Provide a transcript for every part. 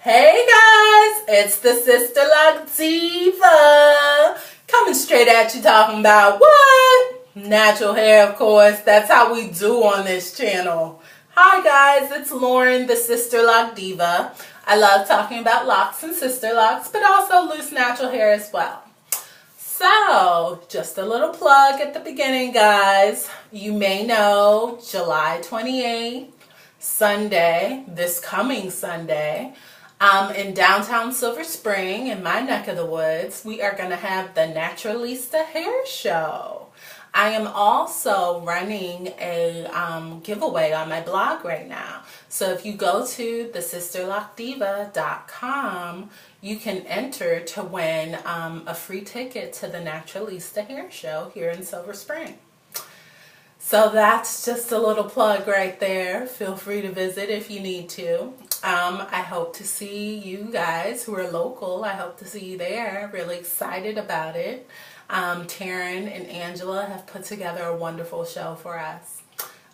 Hey guys, it's the Sisterlocks Diva coming straight at you talking about what? Natural hair, of course. That's how we do on this channel. Hi guys, it's Lauren, the Sisterlock Diva. I love talking about locks and sister locks, but also loose natural hair as well. So, just a little plug at the beginning, guys. You may know July 28th, Sunday, this coming Sunday, in downtown Silver Spring, in my neck of the woods, we are going to have the Naturalista Hair Show. I am also running a giveaway on my blog right now. So if you go to thesisterlockdiva.com, you can enter to win a free ticket to the Naturalista Hair Show here in Silver Spring. So that's just a little plug right there. Feel free to visit if you need to. I hope to see you guys who are local. I hope to see you there. Really excited about it. Taryn and Angela have put together a wonderful show for us.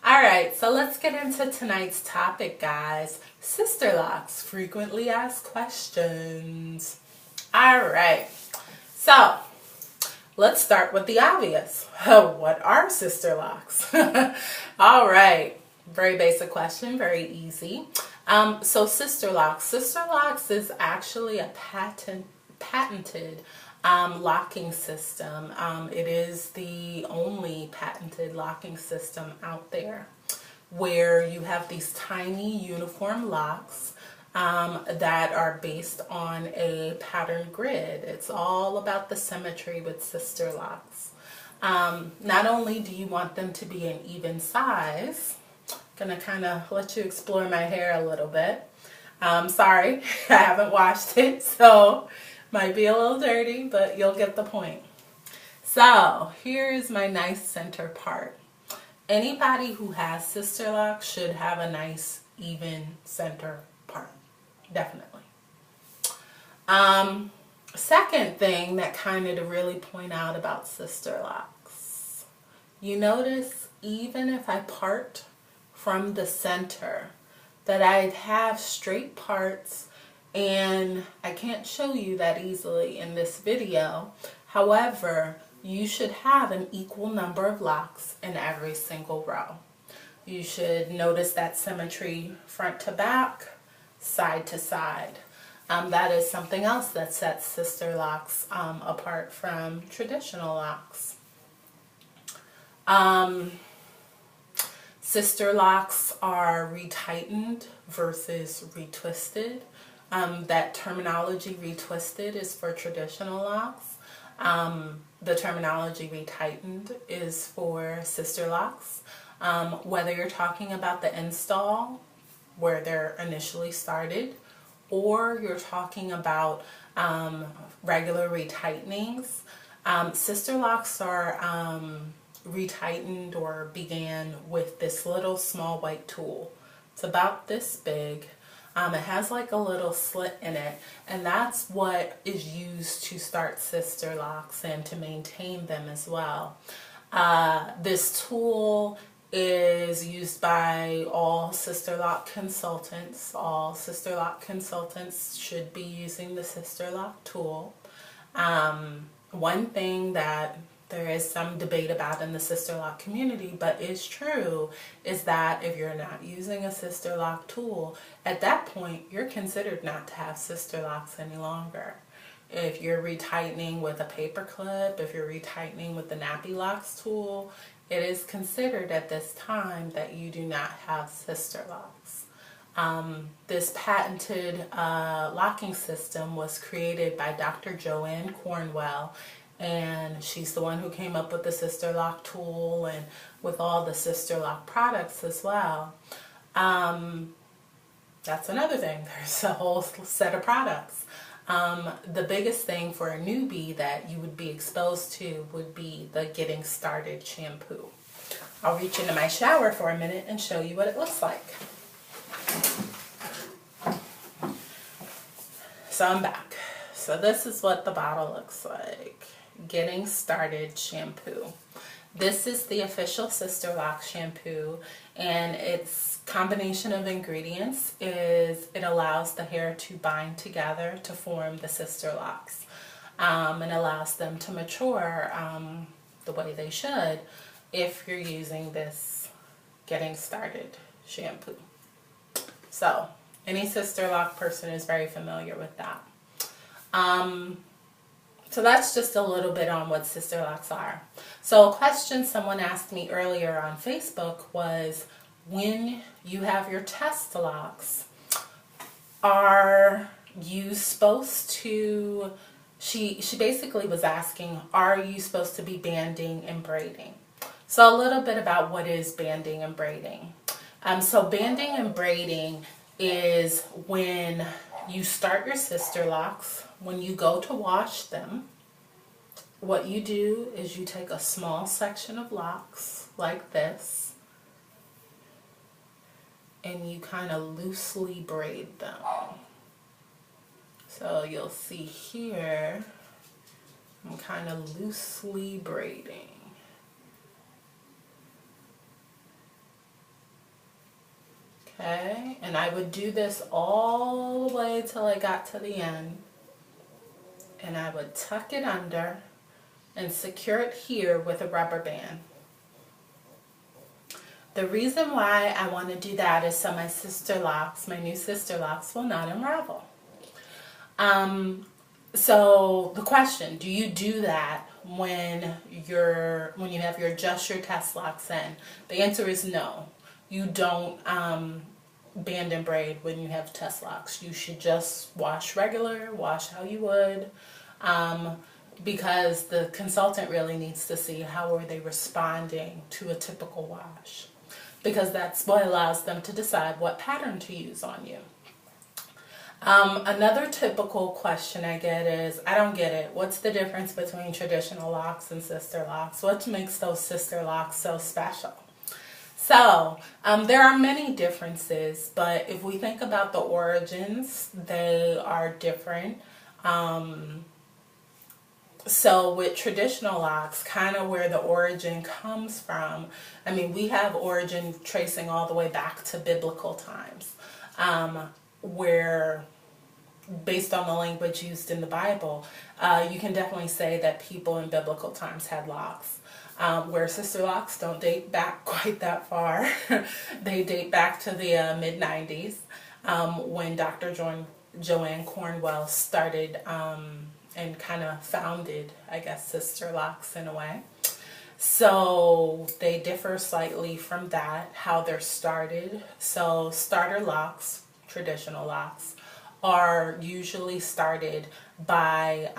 Alright, so let's get into tonight's topic, guys. Sister locks, frequently asked questions. Alright, so let's start with the obvious. What are sister locks? Alright, very basic question, very easy. So sister locks is actually a patented locking system. It is the only patented locking system out there where you have these tiny uniform locks that are based on a pattern grid. It's all about the symmetry with sister locks. Not only do you want them to be an even size, gonna kind of let you explore my hair a little bit. Sorry, I haven't washed it, so might be a little dirty, but you'll get the point. So here is my nice center part. Anybody who has sister locks should have a nice even center part, definitely. Second thing that kind of to really point out about sister locks, you notice even if I part from the center that I have straight parts, and I can't show you that easily in this video. However, you should have an equal number of locks in every single row. You should notice that symmetry front to back, side to side. That is something else that sets sister locks apart from traditional locks. Sister locks are retightened versus retwisted. That terminology retwisted is for traditional locks. The terminology retightened is for sister locks. Whether you're talking about the install where they're initially started, or you're talking about regular retightenings, sister locks are retightened or began with this little small white tool. It's about this big. It has like a little slit in it, and that's what is used to start sister locks and to maintain them as well. This tool is used by all sister lock consultants. All sister lock consultants should be using the sister lock tool. One thing that there is some debate about in the sister lock community, but is true, is that if you're not using a sister lock tool, at that point you're considered not to have sister locks any longer. If you're retightening with a paper clip, if you're retightening with the nappy locks tool, it is considered at this time that you do not have sister locks. This patented locking system was created by Dr. Joanne Cornwell, and she's the one who came up with the sister lock tool and with all the sister lock products as well. That's another thing. There's a whole set of products. The biggest thing for a newbie that you would be exposed to would be the Getting Started shampoo. I'll reach into my shower for a minute and show you what it looks like. So I'm back. So this is what the bottle looks like. Getting Started shampoo. This is the official Sisterlocks shampoo, and its combination of ingredients is it allows the hair to bind together to form the Sisterlocks, and allows them to mature the way they should if you're using this getting started shampoo. So any Sisterlock person is very familiar with that. So that's just a little bit on what Sisterlocks are. So a question someone asked me earlier on Facebook was, when you have your test locks, are you supposed to, she basically was asking, are you supposed to be banding and braiding? So a little bit about what is banding and braiding. So banding and braiding is when you start your Sisterlocks. When you go to wash them, what you do is you take a small section of locks like this and you kind of loosely braid them. So you'll see here, I'm kind of loosely braiding. Okay, and I would do this all the way till I got to the end. And I would tuck it under and secure it here with a rubber band. The reason why I want to do that is so my Sisterlocks, my new Sisterlocks, will not unravel. So the question, do you do that when you have just your test locks in? The answer is no. You don't band and braid when you have test locks. You should just wash how you would, because the consultant really needs to see how are they responding to a typical wash, because that's what allows them to decide what pattern to use on you. Another typical question I get is, I don't get it. What's the difference between traditional locks and Sisterlocks? What makes those Sisterlocks so special? So, there are many differences, but if we think about the origins, they are different. So with traditional locks, kind of where the origin comes from, I mean, we have origin tracing all the way back to biblical times, where based on the language used in the Bible, you can definitely say that people in biblical times had locks. Where Sisterlocks don't date back quite that far. They date back to the mid-90s, when Dr. Joanne Cornwell started and kind of founded, I guess, Sisterlocks in a way. So they differ slightly from that, how they're started. So starter locks, traditional locks, are usually started by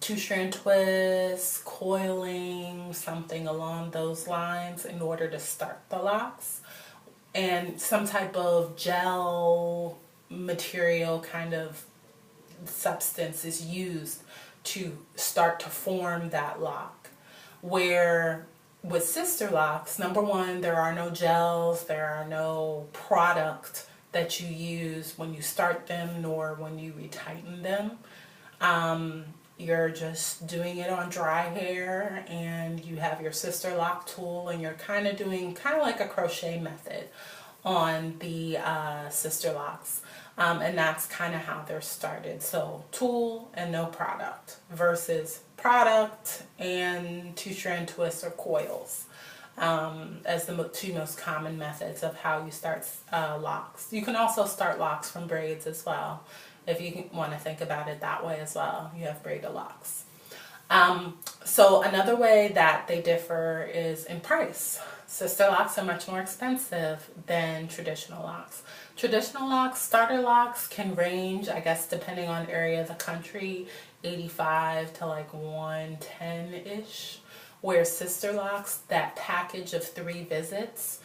two-strand twists, coiling, something along those lines in order to start the locks, and some type of gel material kind of substance is used to start to form that lock. Where with Sisterlocks, number one, there are no gels, there are no product that you use when you start them nor when you retighten them. You're just doing it on dry hair, and you have your Sisterlock tool, and you're kind of doing like a crochet method on the Sisterlocks, and that's kind of how they're started. So tool and no product versus product and two-strand twists or coils, as the two most common methods of how you start locks. You can also start locks from braids as well, if you want to think about it that way as well. You have braided locks. So another way that they differ is in price. Sisterlocks are much more expensive than traditional locks. Traditional locks, starter locks, can range, I guess, depending on area of the country, $85 to like $110-ish. Where Sisterlocks, that package of 3 visits,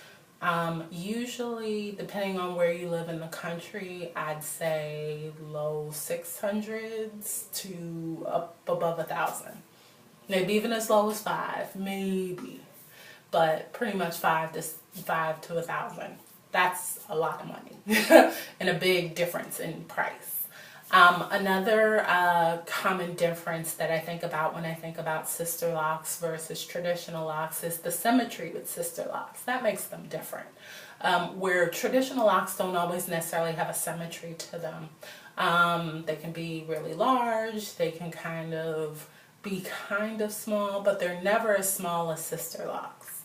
usually, depending on where you live in the country, I'd say low 600s to up above 1,000. Maybe even as low as 5, maybe. But pretty much 5 to 1,000. That's a lot of money and a big difference in price. Another common difference that I think about when I think about Sisterlocks versus traditional locks is the symmetry with Sisterlocks. That makes them different. Where traditional locks don't always necessarily have a symmetry to them. They can be really large, they can be kind of small, but they're never as small as Sisterlocks.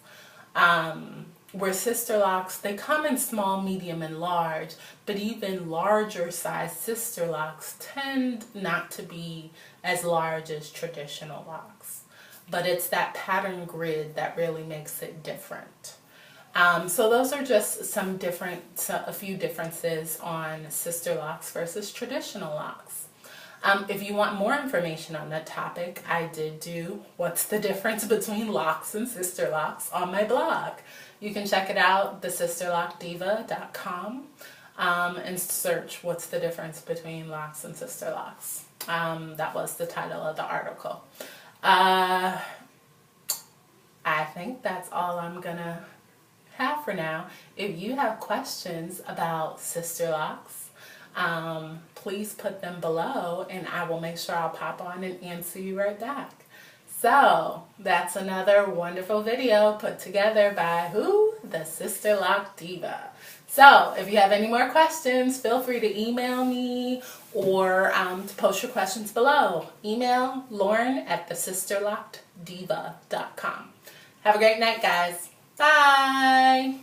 Where Sisterlocks, they come in small, medium, and large, but even larger size Sisterlocks tend not to be as large as traditional locks. But it's that pattern grid that really makes it different. So those are just a few differences on Sisterlocks versus traditional locks. If you want more information on that topic, I did do What's the Difference Between Locks and Sisterlocks on my blog. You can check it out, thesisterlockdiva.com, and search What's the Difference Between Locks and Sisterlocks. That was the title of the article. I think that's all I'm gonna have for now. If you have questions about Sisterlocks, please put them below and I will make sure I'll pop on and answer you right back. So that's another wonderful video put together by who? The Sisterlock Diva. So if you have any more questions, feel free to email me or to post your questions below. Email Lauren@thesisterlockeddiva.com. Have a great night, guys. Bye.